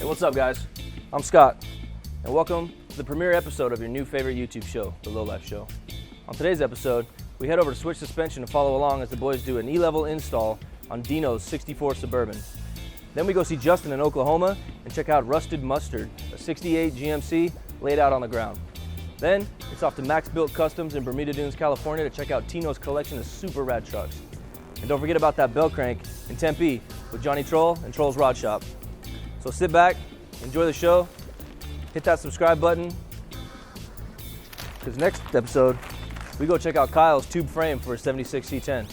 Hey, what's up guys? I'm Scott, and welcome to the premiere episode of your new favorite YouTube show, The Low Life Show. On today's episode, we head over to Switch Suspension to follow along as the boys do an E-level install on Dino's 64 Suburban. Then we go see Justin in Oklahoma and check out Rusted Mustard, a 68 GMC laid out on the ground. Then it's off to Max Built Customs in Bermuda Dunes, California to check out Tino's collection of super rad trucks. And don't forget about that bell crank in Tempe with Jonny Trull and Trull's Rod Shop. So sit back, enjoy the show, hit that subscribe button, because next episode, we go check out Kyle's tube frame for his 76 C10.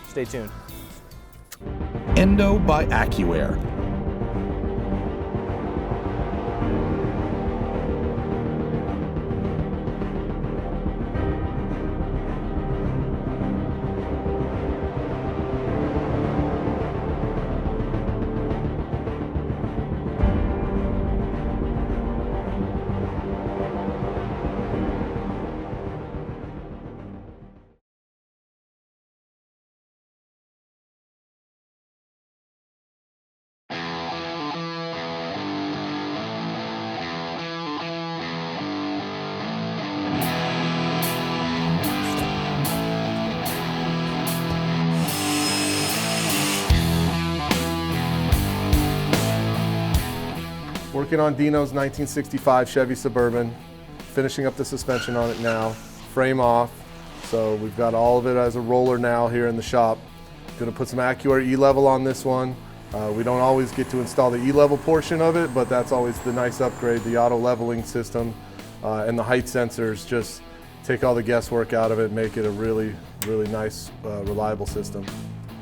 Stay tuned. Endo by AccuAir. Working on Dino's 1965 Chevy Suburban, finishing up the suspension on it now, frame off. So we've got all of it as a roller now here in the shop. Gonna put some AccuAir E-level on this one. We don't always get to install the E-level portion of it, but that's always the nice upgrade. The auto leveling system and the height sensors just take all the guesswork out of it, make it a really, really nice, reliable system.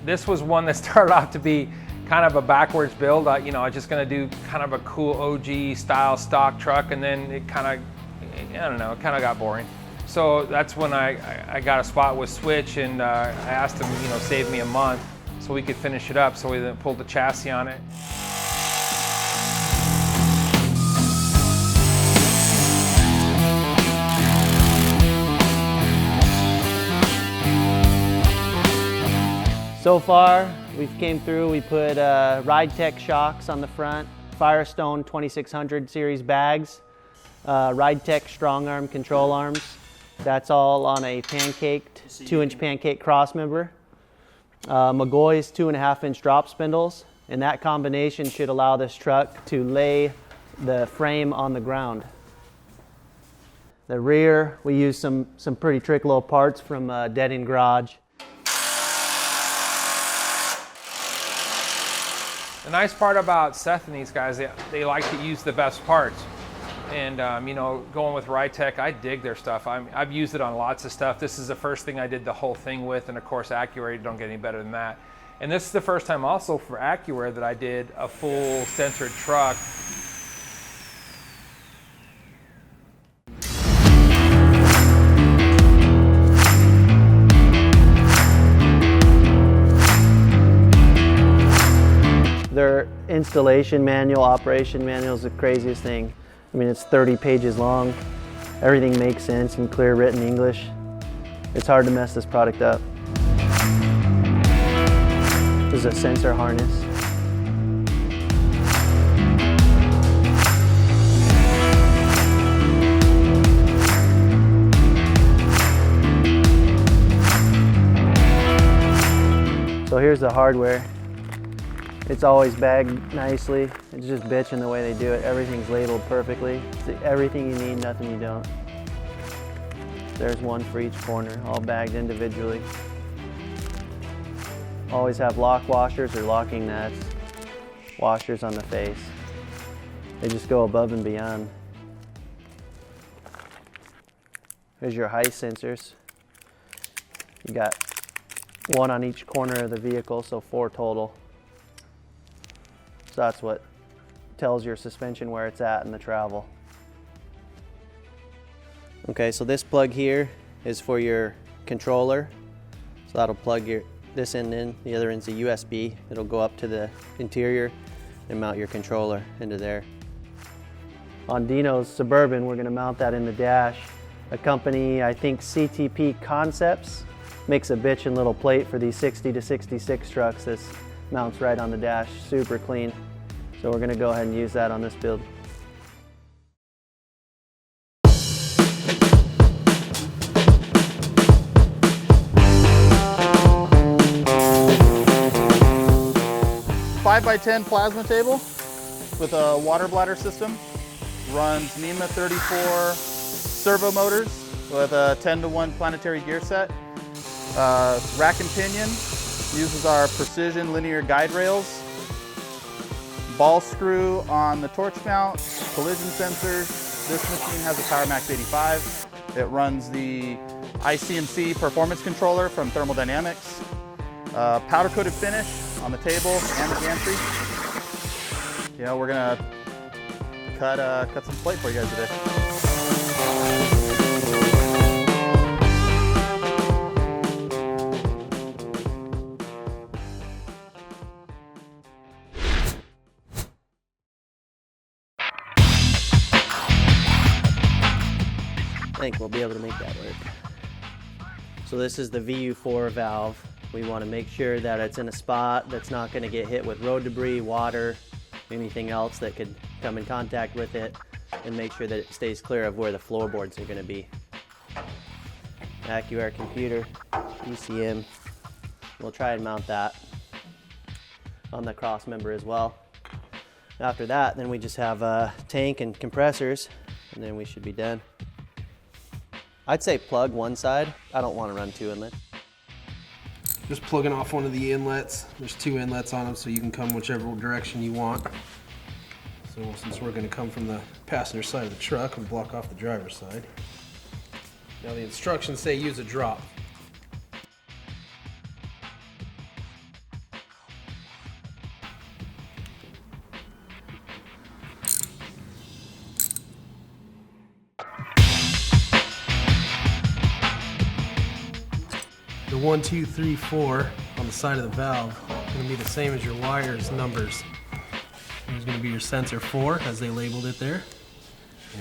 This was one that started off to be kind of a backwards build. I was just going to do kind of a cool OG style stock truck, and then it kind of, I don't know, it kind of got boring. So that's when I got a spot with Switch, and I asked them, save me a month so we could finish it up. So we then pulled the chassis on it. So far, we've came through, we put Ride Tech shocks on the front, Firestone 2600 series bags, Ride Tech strong arm control arms. That's all on a pancaked, 2-inch pancake cross member. McGoy's 2.5-inch drop spindles, and that combination should allow this truck to lay the frame on the ground. The rear, we use some pretty trick little parts from Dead End Garage. The nice part about Seth and these guys, they like to use the best parts. And going with Ride Tech, I dig their stuff. I've used it on lots of stuff. This is the first thing I did the whole thing with, and of course AccuAir, don't get any better than that. And this is the first time also for AccuAir that I did a full censored truck. Their installation manual, operation manual is the craziest thing. I mean, it's 30 pages long. Everything makes sense in clear written English. It's hard to mess this product up. This is a sensor harness. So here's the hardware. It's always bagged nicely. It's just bitching the way they do it. Everything's labeled perfectly. It's everything you need, nothing you don't. There's one for each corner, all bagged individually. Always have lock washers or locking nuts, washers on the face. They just go above and beyond. Here's your height sensors. You got one on each corner of the vehicle, so 4 total. So that's what tells your suspension where it's at in the travel. Okay, so this plug here is for your controller. So that'll plug this end in, the other end's a USB. It'll go up to the interior and mount your controller into there. On Dino's Suburban, we're gonna mount that in the dash. A company, I think CTP Concepts, makes a bitchin' little plate for these 60 to 66 trucks. This mounts right on the dash, super clean. So we're gonna go ahead and use that on this build. Five by 10 plasma table with a water bladder system. Runs NEMA 34 servo motors with a 10-to-1 planetary gear set. Rack and pinion uses our precision linear guide rails. Ball screw on the torch mount, collision sensors. This machine has a PowerMax 85. It runs the ICMC performance controller from Thermal Dynamics. Powder coated finish on the table and the gantry. You know, we're gonna cut some plate for you guys today. I think we'll be able to make that work. So this is the VU4 valve. We want to make sure that it's in a spot that's not going to get hit with road debris, water, anything else that could come in contact with it, and make sure that it stays clear of where the floorboards are going to be. AccuAir computer, ECM. We'll try and mount that on the cross member as well. After that, then we just have a tank and compressors, and then we should be done. I'd say plug one side. I don't want to run two inlets. Just plugging off one of the inlets. There's two inlets on them, so you can come whichever direction you want. So since we're going to come from the passenger side of the truck, we'll block off the driver's side. Now the instructions say use a drop. The 1, 2, 3, 4 on the side of the valve is going to be the same as your wires numbers. There's going to be your sensor 4 as they labeled it there.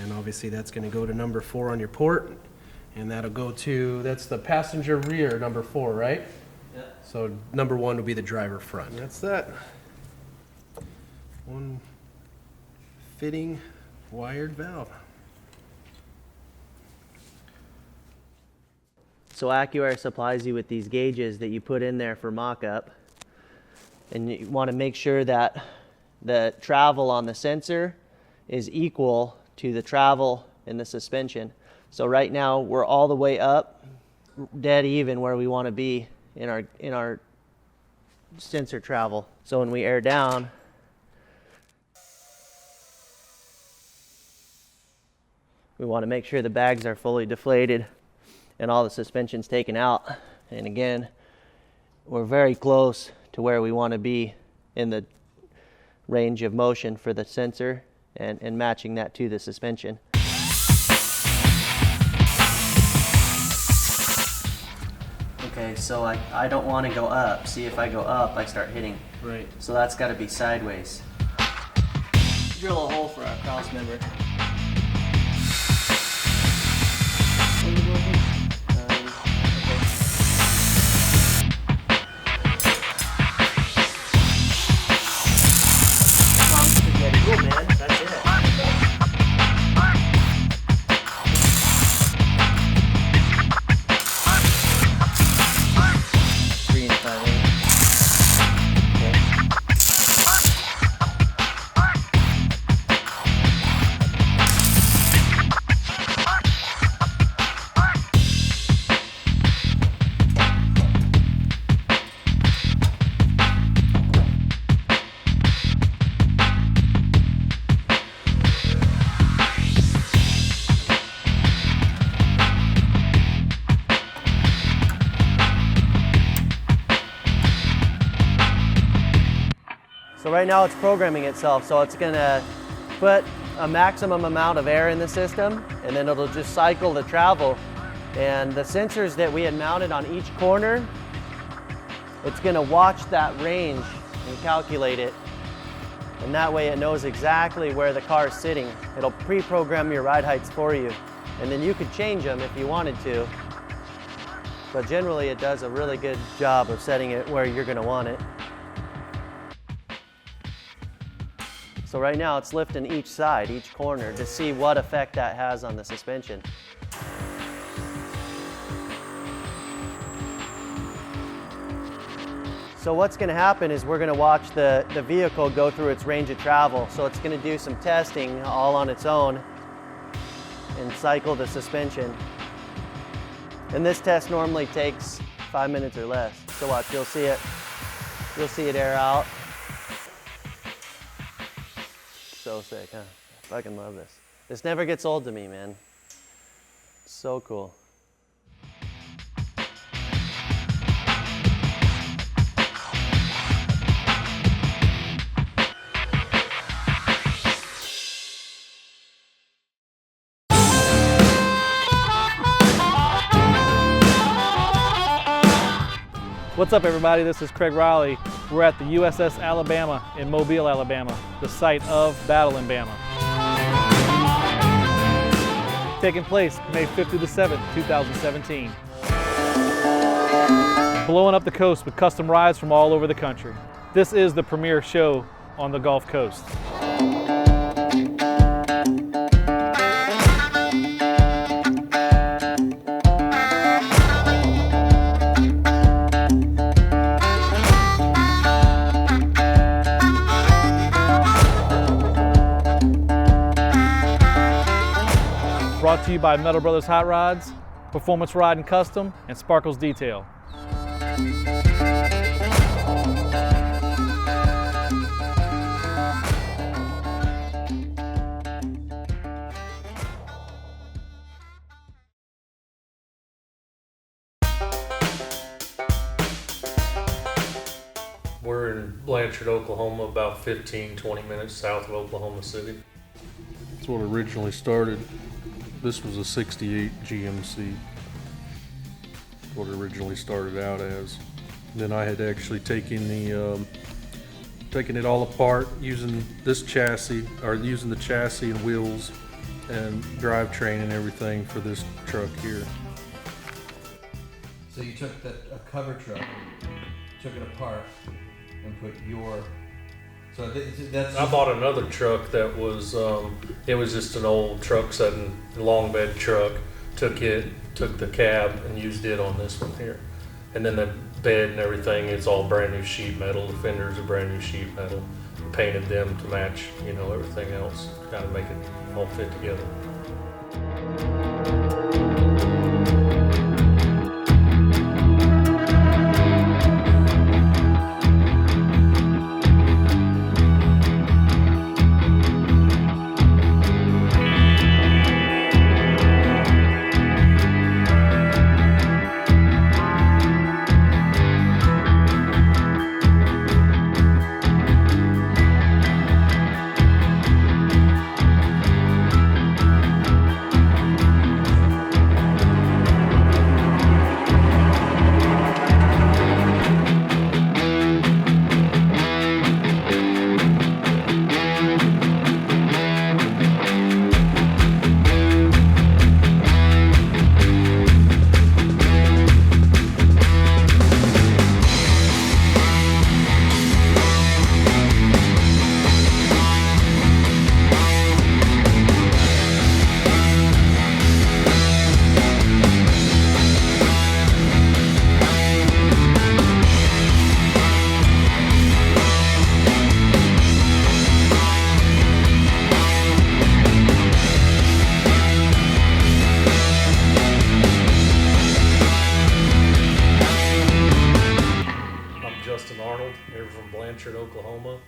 And obviously that's going to go to number 4 on your port. And that'll go to, that's the passenger rear, number 4, right? Yeah. So number 1 will be the driver front. That's that. One fitting wired valve. So AccuAir supplies you with these gauges that you put in there for mock-up. And you want to make sure that the travel on the sensor is equal to the travel in the suspension. So right now we're all the way up, dead even where we want to be in our sensor travel. So when we air down, we want to make sure the bags are fully deflated and all the suspension's taken out. And again, we're very close to where we want to be in the range of motion for the sensor and matching that to the suspension. Okay, so I don't want to go up. See, if I go up, I start hitting. Right. So that's got to be sideways. Drill a hole for our cross member. Cool, man. That's it. 3 and 5/8. Okay. So right now it's programming itself, so it's gonna put a maximum amount of air in the system, and then it'll just cycle the travel. And the sensors that we had mounted on each corner, it's gonna watch that range and calculate it. And that way it knows exactly where the car is sitting. It'll pre-program your ride heights for you. And then you could change them if you wanted to. But generally it does a really good job of setting it where you're gonna want it. So right now it's lifting each side, each corner, to see what effect that has on the suspension. So what's going to happen is we're going to watch the vehicle go through its range of travel. So it's going to do some testing all on its own and cycle the suspension. And this test normally takes 5 minutes or less. So watch, you'll see it air out. So sick, huh? I fucking love this. This never gets old to me, man. So cool. What's up, everybody? This is Craig Riley. We're at the USS Alabama in Mobile, Alabama, the site of Battilana. Taking place May 5th through the 7th, 2017. Blowing up the coast with custom rides from all over the country. This is the premier show on the Gulf Coast. Brought to you by Metal Brothers Hot Rods, Performance Ride and Custom, and Sparkles Detail. We're in Blanchard, Oklahoma, about 15-20 minutes south of Oklahoma City. That's what originally started. This was a 68 GMC, what it originally started out as. Then I had actually taken it all apart using this chassis, or using the chassis and wheels and drivetrain and everything for this truck here. So you took a cover truck, took it apart, and put your. So that's. I bought another truck that was, it was just an old truck setting, long bed truck. Took the cab and used it on this one here. And then the bed and everything, it's all brand new sheet metal. The fenders are brand new sheet metal. Painted them to match, everything else. Kind of make it all fit together. Blanchard, Oklahoma,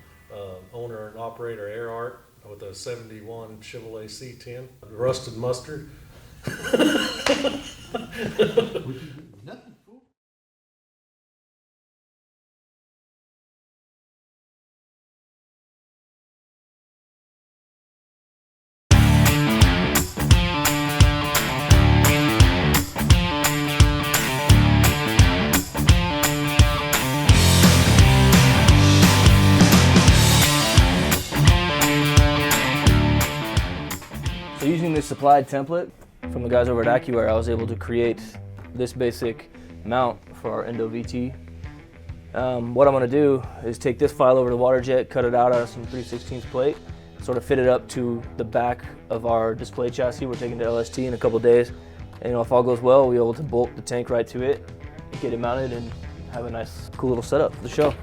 owner and operator Air Art with a 71 Chevrolet C10, rusted mustard. Nothing. So using this supplied template from the guys over at AccuAir, I was able to create this basic mount for our Endo VT. What I'm going to do is take this file over to the water jet, cut it out of some 3/16 plate, sort of fit it up to the back of our display chassis. We're taking to LST in a couple days. And if all goes well, we'll be able to bolt the tank right to it, get it mounted, and have a nice, cool little setup for the show.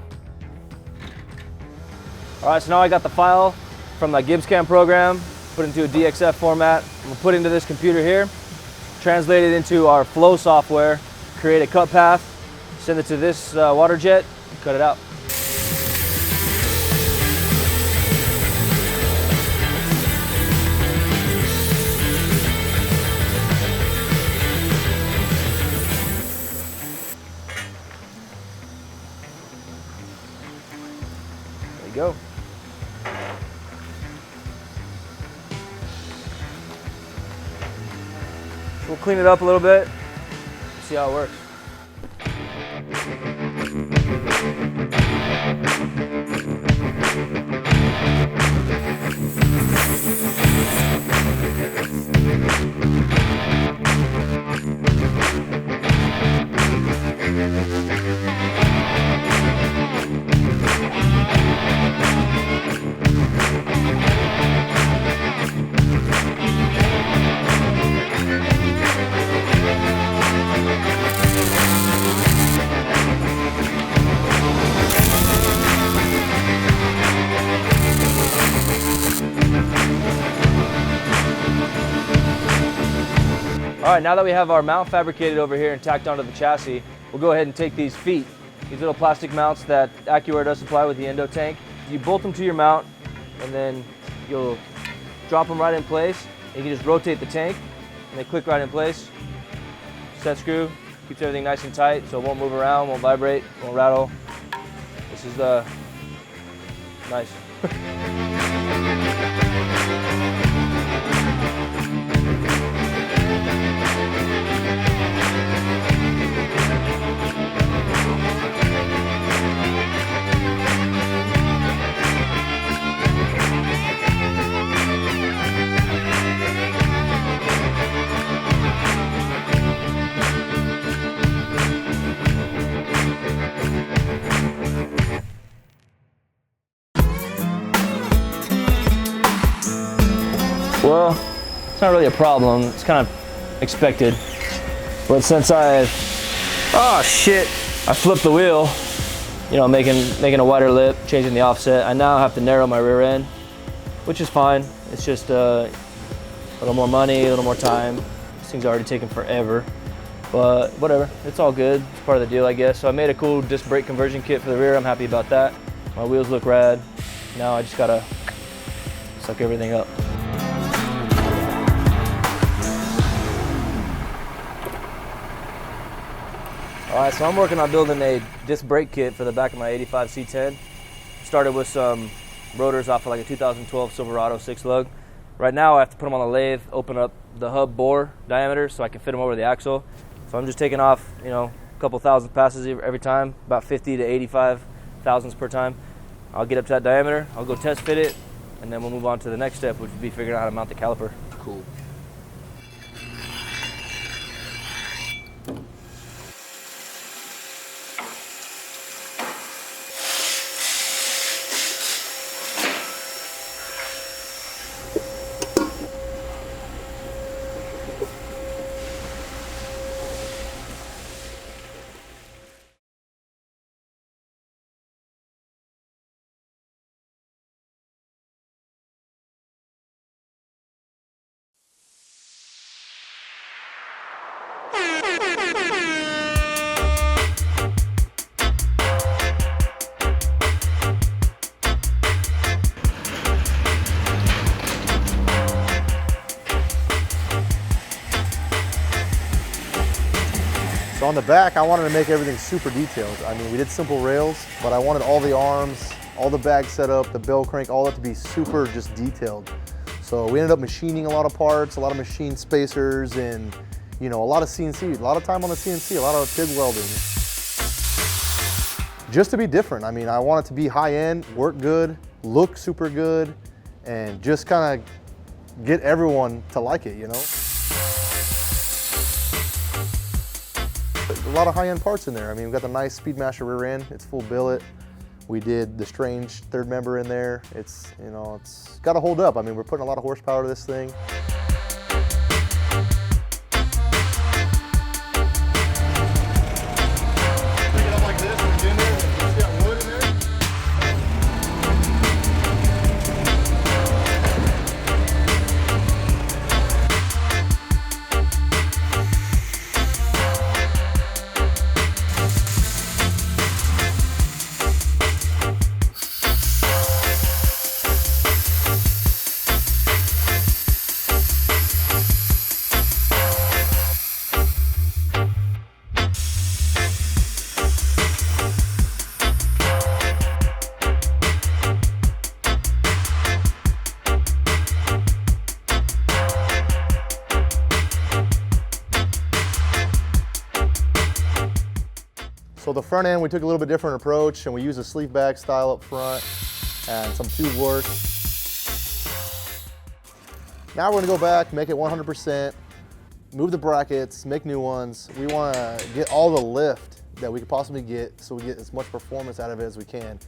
All right, so now I got the file from my GibbsCam program, put it into a DXF format. I'm gonna put it into this computer here, translate it into our flow software, create a cut path, send it to this water jet, and cut it out. There you go. We'll clean it up a little bit, see how it works. All right, now that we have our mount fabricated over here and tacked onto the chassis, we'll go ahead and take these feet, these little plastic mounts that AccuAir does supply with the endo tank. You bolt them to your mount, and then you'll drop them right in place. And you can just rotate the tank, and they click right in place. Set screw, keeps everything nice and tight, so it won't move around, won't vibrate, won't rattle. This is nice. Well, it's not really a problem. It's kind of expected. But since I flipped the wheel, you know, making a wider lip, changing the offset, I now have to narrow my rear end, which is fine. It's just a little more money, a little more time. This thing's already taken forever, but whatever. It's all good. It's part of the deal, I guess. So I made a cool disc brake conversion kit for the rear. I'm happy about that. My wheels look rad. Now I just gotta suck everything up. All right, so I'm working on building a disc brake kit for the back of my 85 C10. Started with some rotors off of like a 2012 Silverado 6-lug. Right now I have to put them on the lathe, open up the hub bore diameter so I can fit them over the axle. So I'm just taking off, you know, a couple thousand passes every time, about 50 to 85 thousandths per time. I'll get up to that diameter, I'll go test fit it, and then we'll move on to the next step, which would be figuring out how to mount the caliper. Cool. So on the back, I wanted to make everything super detailed. I mean, we did simple rails, but I wanted all the arms, all the bags set up, the bell crank, all that to be super just detailed. So we ended up machining a lot of parts, a lot of machine spacers, and you know, a lot of CNC, a lot of time on the CNC, a lot of TIG welding. Just to be different. I mean, I want it to be high end, work good, look super good, and just kind of get everyone to like it, you know? A lot of high-end parts in there. I mean, we've got the nice Speedmaster rear end. It's full billet. We did the strange third member in there. It's, you know, it's got to hold up. I mean, we're putting a lot of horsepower to this thing. Pick it up like this and in there. It's got wood in there. So the front end, we took a little bit different approach, and we used a sleeve bag style up front and some tube work. Now we're gonna go back, make it 100%, move the brackets, make new ones. We wanna get all the lift that we could possibly get so we get as much performance out of it as we can.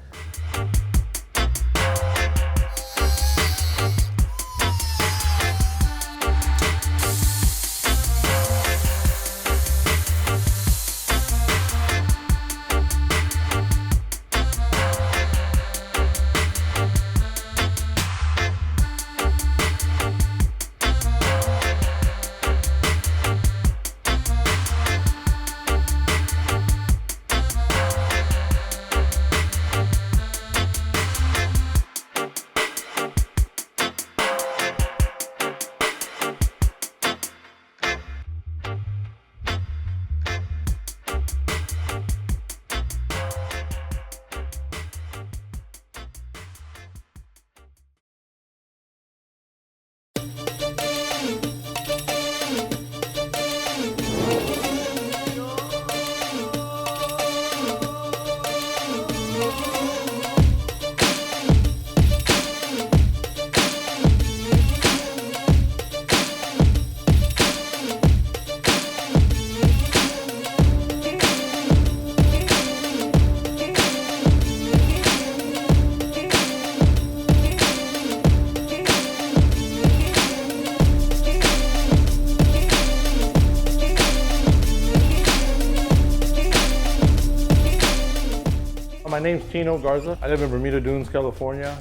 My name's Tino Garza. I live in Bermuda Dunes, California,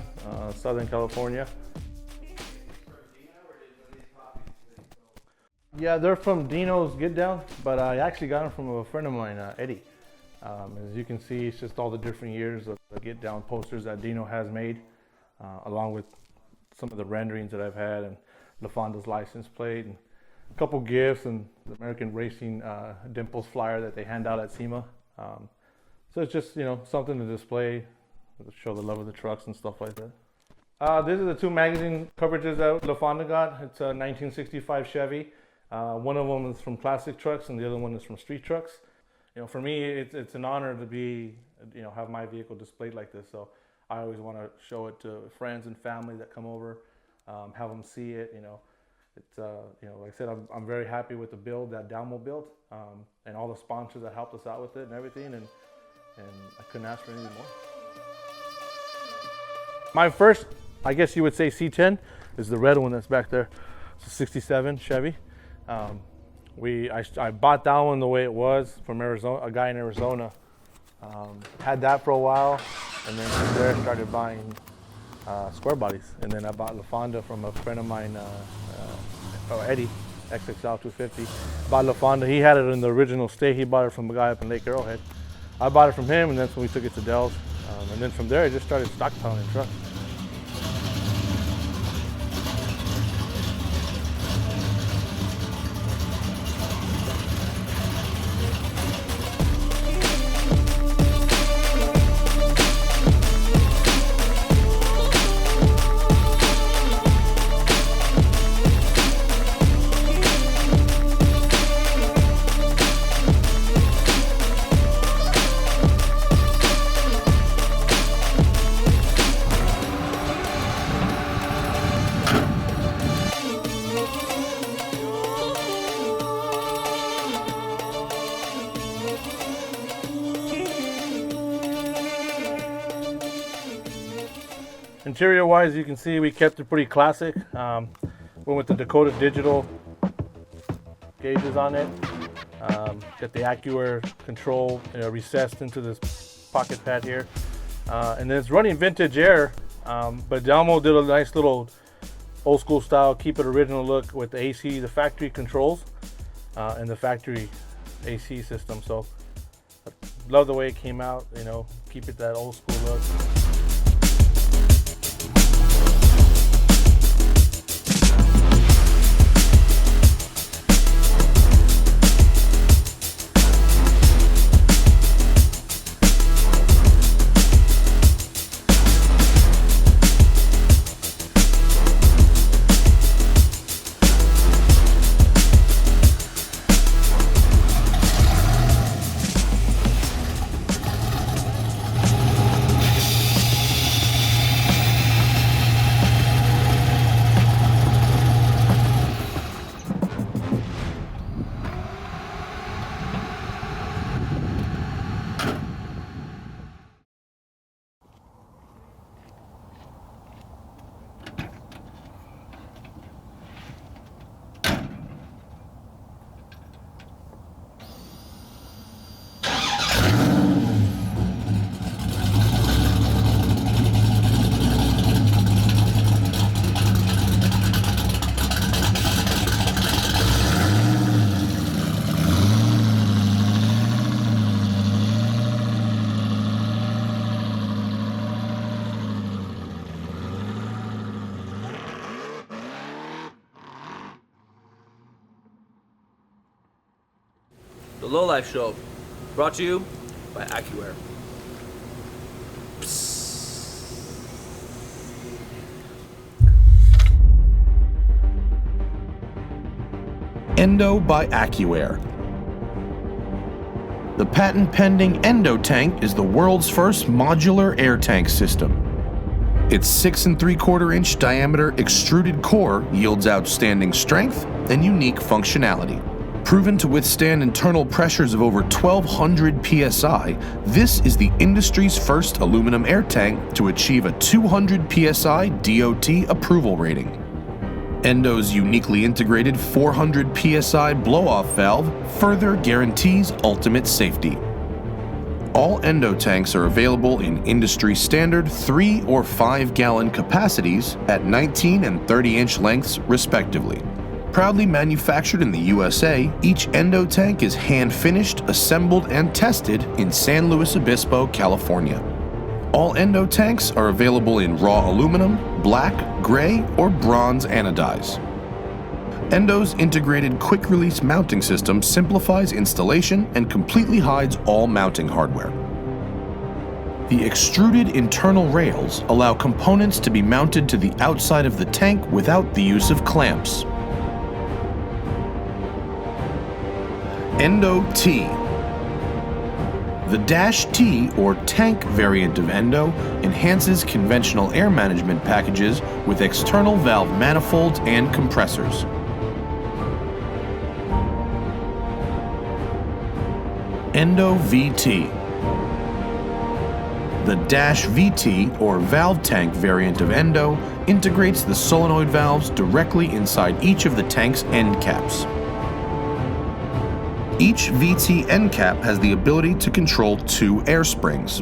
Southern California. Yeah, they're from Dino's Get Down, but I actually got them from a friend of mine, Eddie. As you can see, it's just all the different years of the Get Down posters that Dino has made, along with some of the renderings that I've had, and LaFonda's license plate, and a couple gifts, and the American Racing Dimples flyer that they hand out at SEMA. So it's just, you know, something to display, to show the love of the trucks and stuff like that. These are the two magazine coverages that LaFonda got. It's a 1965 Chevy. One of them is from classic trucks and the other one is from street trucks. You know, for me, it's an honor to be, you know, have my vehicle displayed like this. So I always want to show it to friends and family that come over, have them see it. You know, it's, you know, like I said, I'm very happy with the build that Dalmo built, and all the sponsors that helped us out with it and everything. And I couldn't ask for anything more. My first, I guess you would say C10, is the red one that's back there. It's a 67 Chevy. I bought that one the way it was from Arizona, a guy in Arizona. Had that for a while, and then from there started buying square bodies. And then I bought LaFonda from a friend of mine, Eddie, XXL 250. Bought LaFonda. He had it in the original state. He bought it from a guy up in Lake Arrowhead. I bought it from him, and that's when we took it to Dell's. And then from there, I just started stockpiling trucks. Interior wise, you can see we kept it pretty classic. Went with the Dakota digital gauges on it. Got the AccuAir control recessed into this pocket pad here. And then it's running vintage air, but Damo did a nice little old school style, keep it original look with the AC, the factory controls, and the factory AC system. So love the way it came out, keep it that old school look. The Lowlife Show, brought to you by AccuAir. Endo by AccuAir. The patent-pending Endo tank is the world's first modular air tank system. Its 6 3/4 inch diameter extruded core yields outstanding strength and unique functionality. Proven to withstand internal pressures of over 1,200 psi, this is the industry's first aluminum air tank to achieve a 200 psi DOT approval rating. Endo's uniquely integrated 400 psi blow-off valve further guarantees ultimate safety. All Endo tanks are available in industry standard 3 or 5 gallon capacities at 19 and 30 inch lengths respectively. Proudly manufactured in the USA, each Endo tank is hand-finished, assembled, and tested in San Luis Obispo, California. All Endo tanks are available in raw aluminum, black, gray, or bronze anodize. Endo's integrated quick-release mounting system simplifies installation and completely hides all mounting hardware. The extruded internal rails allow components to be mounted to the outside of the tank without the use of clamps. Endo T. The Dash T, or tank variant of Endo, enhances conventional air management packages with external valve manifolds and compressors. Endo VT. The Dash VT, or valve tank variant of Endo, integrates the solenoid valves directly inside each of the tank's end caps. Each VT end cap has the ability to control 2 air springs.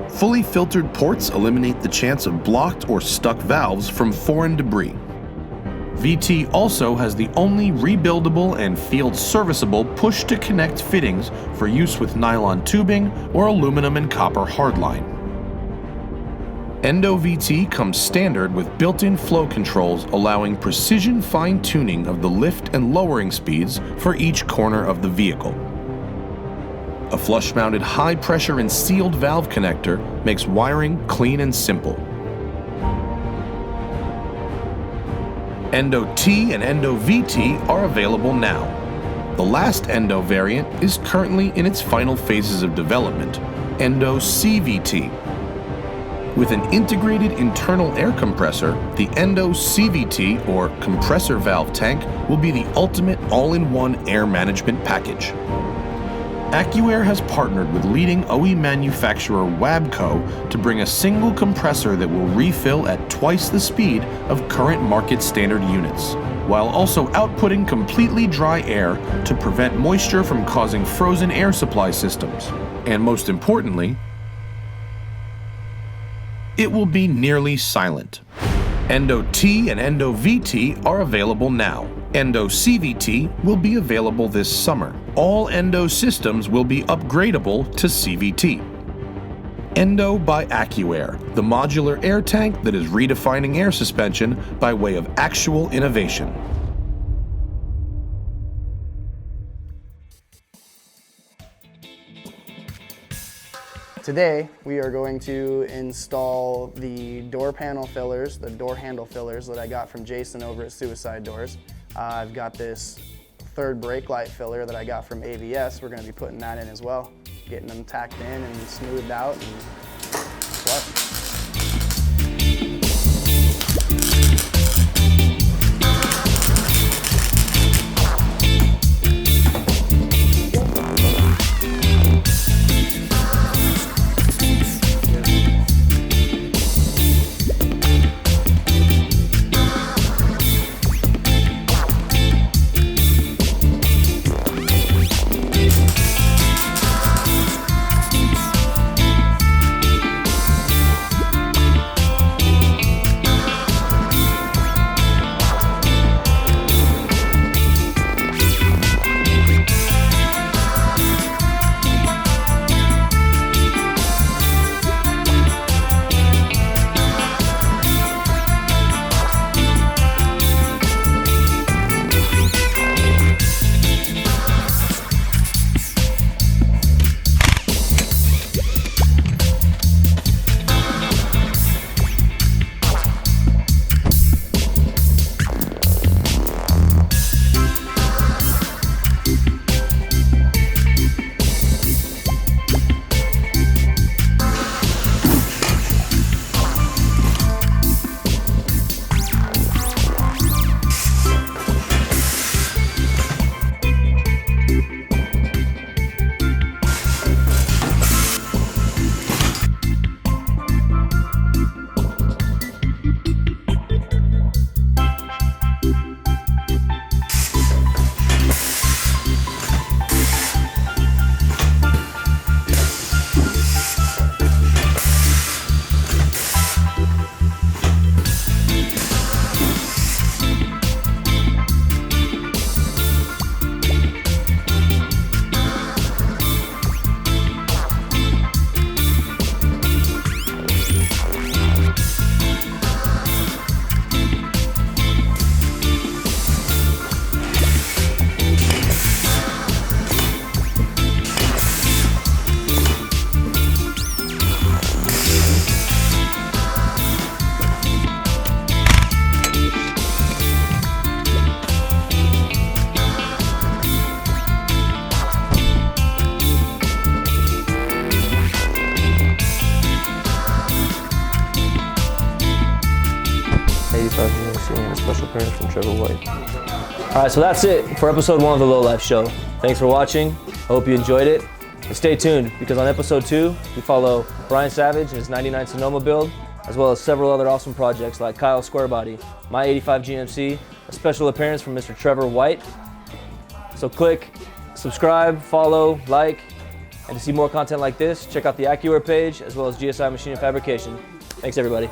Fully filtered ports eliminate the chance of blocked or stuck valves from foreign debris. VT also has the only rebuildable and field serviceable push-to-connect fittings for use with nylon tubing or aluminum and copper hardline. Endo VT comes standard with built-in flow controls allowing precision fine-tuning of the lift and lowering speeds for each corner of the vehicle. A flush-mounted high-pressure and sealed valve connector makes wiring clean and simple. Endo T and Endo VT are available now. The last Endo variant is currently in its final phases of development, Endo CVT. With an integrated internal air compressor, the Endo CVT, or compressor valve tank, will be the ultimate all-in-one air management package. AccuAir has partnered with leading OE manufacturer Wabco to bring a single compressor that will refill at twice the speed of current market standard units, while also outputting completely dry air to prevent moisture from causing frozen air supply systems. And most importantly, it will be nearly silent. Endo T and Endo VT are available now. Endo CVT will be available this summer. All Endo systems will be upgradable to CVT. Endo by AccuAir, the modular air tank that is redefining air suspension by way of actual innovation. Today, we are going to install the door panel fillers, the door handle fillers that I got from Jason over at Suicide Doors. I've got this third brake light filler that I got from AVS. We're going to be putting that in as well, getting them tacked in and smoothed out. And what? Special appearance from Trevor White. All right, so that's it for episode 1 of the Low Life Show. Thanks for watching. I hope you enjoyed it. And stay tuned, because on episode 2, we follow Brian Savage and his 99 Sonoma build, as well as several other awesome projects like Kyle's Square Body, my 85 GMC, a special appearance from Mr. Trevor White. So click subscribe, follow, like, and to see more content like this, check out the AccuAir page, as well as GSI Machine Fabrication. Thanks, everybody.